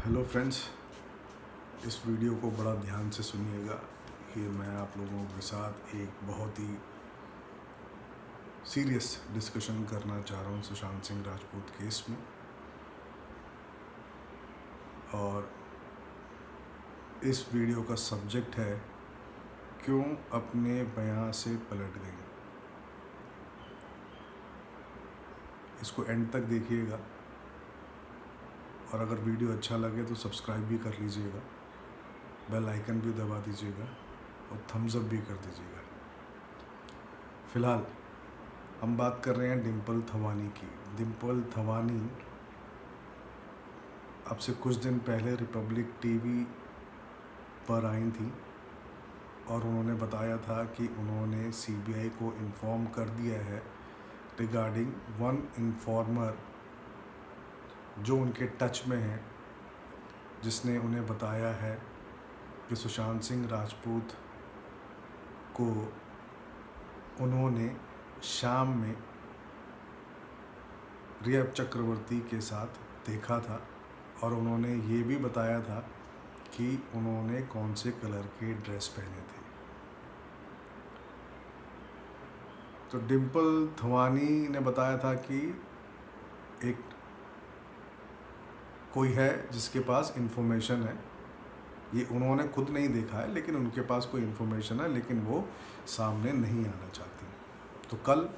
Hello friends, इस video को बड़ा ध्यान से सुनिएगा। ये मैं आप लोगों के साथ एक बहुत ही सीरियस डिस्कशन करना चाह रहा हूँ सुशांत सिंह राजपूत केस में। और इस वीडियो का सब्जेक्ट है, क्यों अपने बयां से पलट गई। इसको एंड तक देखिएगा और अगर वीडियो अच्छा लगे तो सब्सक्राइब भी कर लीजिएगा, बेल आइकन भी दबा दीजिएगा और थम्स अप भी कर दीजिएगा। फ़िलहाल हम बात कर रहे हैं डिम्पल थवानी की। डिम्पल थवानी अब से कुछ दिन पहले रिपब्लिक टीवी पर आई थी और उन्होंने बताया था कि उन्होंने सीबीआई को इन्फॉर्म कर दिया है रिगार्डिंग वन इन्फॉर्मर जो उनके टच में है, जिसने उन्हें बताया है कि सुशांत सिंह राजपूत को उन्होंने शाम में रिया चक्रवर्ती के साथ देखा था और उन्होंने ये भी बताया था कि उन्होंने कौन से कलर के ड्रेस पहने थे। तो डिम्पल थवानी ने बताया था कि एक कोई है जिसके पास इन्फॉर्मेशन है। ये उन्होंने खुद नहीं देखा है, लेकिन उनके पास कोई इन्फॉर्मेशन है, लेकिन वो सामने नहीं आना चाहती। तो कल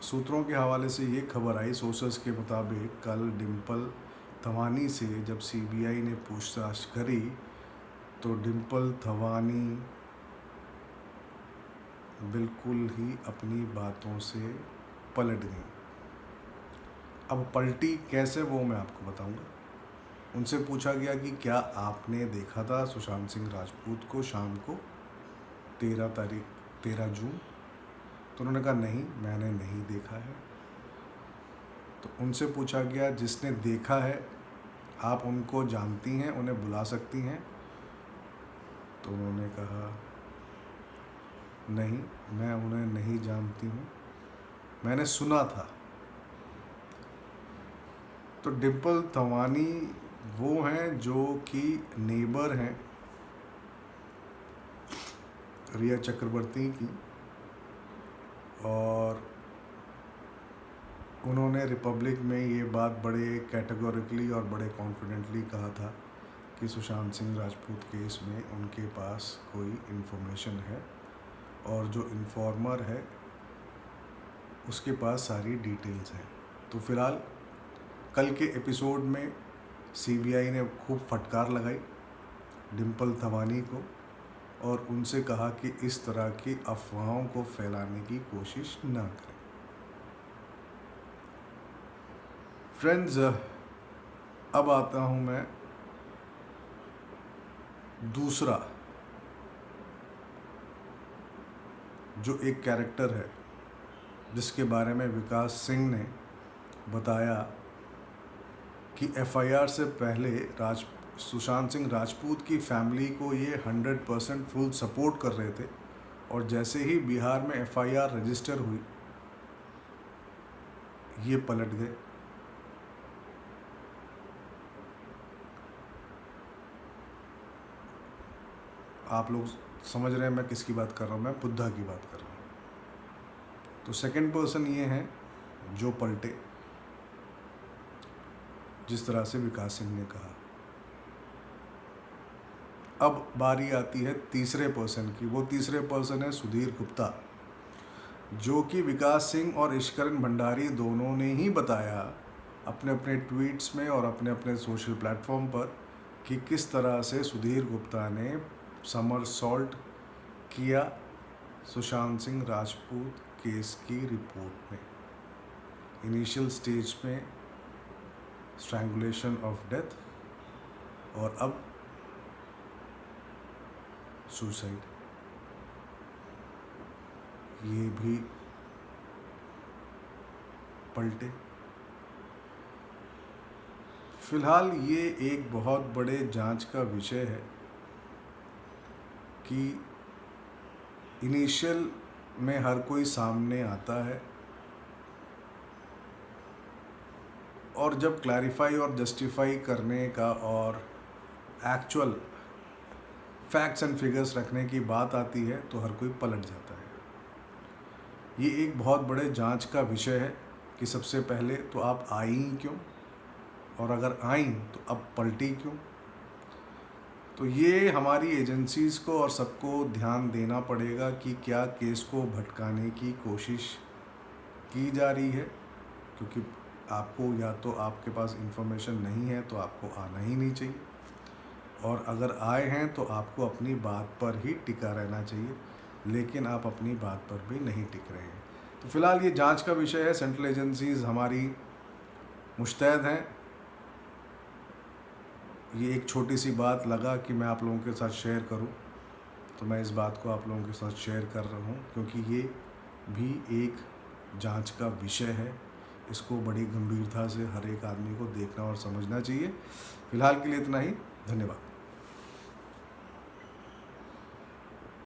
सूत्रों के हवाले से ये खबर आई, सोर्सेस के मुताबिक, कल डिम्पल थवानी से जब सीबीआई ने पूछताछ करी तो डिम्पल थवानी बिल्कुल ही अपनी बातों से पलट गई। अब पलटी कैसे, वो मैं आपको बताऊंगा। उनसे पूछा गया कि क्या आपने देखा था सुशांत सिंह राजपूत को शाम को 13 जून? तो उन्होंने कहा नहीं, मैंने नहीं देखा है। तो उनसे पूछा गया जिसने देखा है आप उनको जानती हैं, उन्हें बुला सकती हैं? तो उन्होंने कहा नहीं, मैं उन्हें नहीं जानती हूँ, मैंने सुना था। तो डिम्पल थवानी वो हैं जो कि नेबर हैं रिया चक्रवर्ती की, और उन्होंने रिपब्लिक में ये बात बड़े कैटेगोरिकली और बड़े कॉन्फिडेंटली कहा था कि सुशांत सिंह राजपूत केस में उनके पास कोई इन्फॉर्मेशन है और जो इन्फॉर्मर है उसके पास सारी डिटेल्स हैं। तो फिलहाल कल के एपिसोड में सीबीआई ने खूब फटकार लगाई डिम्पल थवानी को और उनसे कहा कि इस तरह की अफवाहों को फैलाने की कोशिश ना करें। फ्रेंड्स, अब आता हूँ मैं दूसरा जो एक कैरेक्टर है जिसके बारे में विकास सिंह ने बताया कि एफआईआर से पहले सुशांत सिंह राजपूत की फैमिली को ये 100% फुल सपोर्ट कर रहे थे और जैसे ही बिहार में एफआईआर रजिस्टर हुई ये पलट गए। आप लोग समझ रहे हैं मैं किसकी बात कर रहा हूँ, मैं बुद्धा की बात कर रहा हूँ। तो सेकंड पर्सन ये हैं जो पलटे, जिस तरह से विकास सिंह ने कहा। अब बारी आती है तीसरे पर्सन की। वो तीसरे पर्सन है सुधीर गुप्ता, जो कि विकास सिंह और ईश्वरन भंडारी दोनों ने ही बताया अपने अपने ट्वीट्स में और अपने अपने सोशल प्लेटफॉर्म पर कि किस तरह से सुधीर गुप्ता ने समरसॉल्ट किया सुशांत सिंह राजपूत केस की रिपोर्ट में। इनिशियल स्टेज में स्ट्रैंगुलेशन ऑफ डेथ और अब सुसाइड, ये भी पलटे। फिलहाल ये एक बहुत बड़े जांच का विषय है कि इनिशियल में हर कोई सामने आता है और जब क्लैरिफाई और जस्टिफाई करने का और एक्चुअल फैक्ट्स एंड फिगर्स रखने की बात आती है तो हर कोई पलट जाता है। ये एक बहुत बड़े जांच का विषय है कि सबसे पहले तो आप आई क्यों, और अगर आई तो अब पलटी क्यों। तो ये हमारी एजेंसीज़ को और सबको ध्यान देना पड़ेगा कि क्या केस को भटकाने की कोशिश की जा रही है, क्योंकि आपको या तो आपके पास इंफॉर्मेशन नहीं है तो आपको आना ही नहीं चाहिए, और अगर आए हैं तो आपको अपनी बात पर ही टिका रहना चाहिए, लेकिन आप अपनी बात पर भी नहीं टिक रहे हैं। तो फिलहाल ये जांच का विषय है। सेंट्रल एजेंसीज़ हमारी मुस्तैद हैं। ये एक छोटी सी बात लगा कि मैं आप लोगों के साथ शेयर करूं, तो मैं इस बात को आप लोगों के साथ शेयर कर रहा हूं, क्योंकि ये भी एक जांच का विषय है। इसको बड़ी गंभीरता से हर एक आदमी को देखना और समझना चाहिए। फिलहाल के लिए इतना ही। धन्यवाद।